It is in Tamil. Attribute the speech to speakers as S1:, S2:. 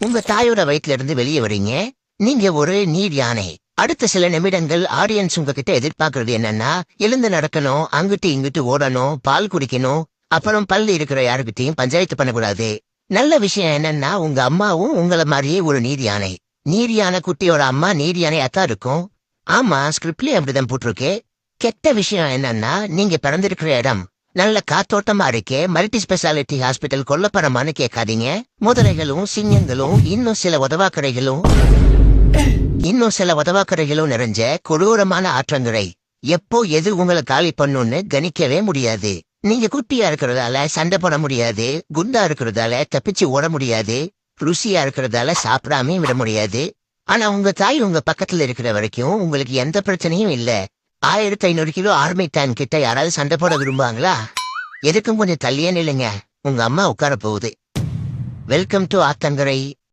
S1: உங்க தாயோட வயிற்றுல இருந்து வெளியே வரீங்க. நீங்க ஒரு நீர் யானை. அடுத்த சில நிமிடங்கள் ஆடியன்ஸ் உங்ககிட்ட எதிர்பார்க்கறது என்னன்னா, எழுந்து நடக்கணும், அங்கிட்டு இங்கிட்டு ஓடணும், பால் குடிக்கணும், அப்புறம் பல்லு இருக்கிற யாருக்கிட்டையும் பஞ்சாயத்து பண்ணக்கூடாது. நல்ல விஷயம் என்னன்னா, உங்க அம்மாவும் உங்கள மாதிரியே ஒரு நீர் யானை. நீர் யானை குட்டியோட அம்மா நீர் யானையாத்தான் இருக்கும். ஆமா, ஸ்கிரிப்ட்லயே அப்படிதான் போட்டிருக்கு. கெட்ட விஷயம் என்னன்னா, நீங்க பிறந்திருக்கிற இடம் நல்ல காத்தோட்டமா இருக்கே, மல்டி ஸ்பெஷாலிட்டி ஹாஸ்பிட்டல் கொல்லப்படமான்னு கேட்காதீங்க. முதலைகளும் சிங்கங்களும் இன்னும் சில உதவாக்கரைகளும் நிறைஞ்ச கொடூரமான ஆற்றங்கரை. எப்போ எது உங்களை காலி பண்ணுன்னு கணிக்கவே முடியாது. நீங்க குட்டியா இருக்கிறதால சண்டை போட முடியாது, குண்டா இருக்கிறதால தப்பிச்சு ஓட முடியாது, ருசியா இருக்கிறதால சாப்பிடாம விட முடியாது. ஆனா உங்க தாய் உங்க பக்கத்துல இருக்கிற வரைக்கும் உங்களுக்கு எந்த பிரச்சனையும் இல்ல. 1500 கிலோ ஆர்மி டேன் கிட்ட யாராவது சண்டை போட விரும்புவாங்களா? எதுக்கும் கொஞ்சம் தள்ளியே நில்லுங்க, உங்க அம்மா உட்கார போகுது. Welcome to Athankarai.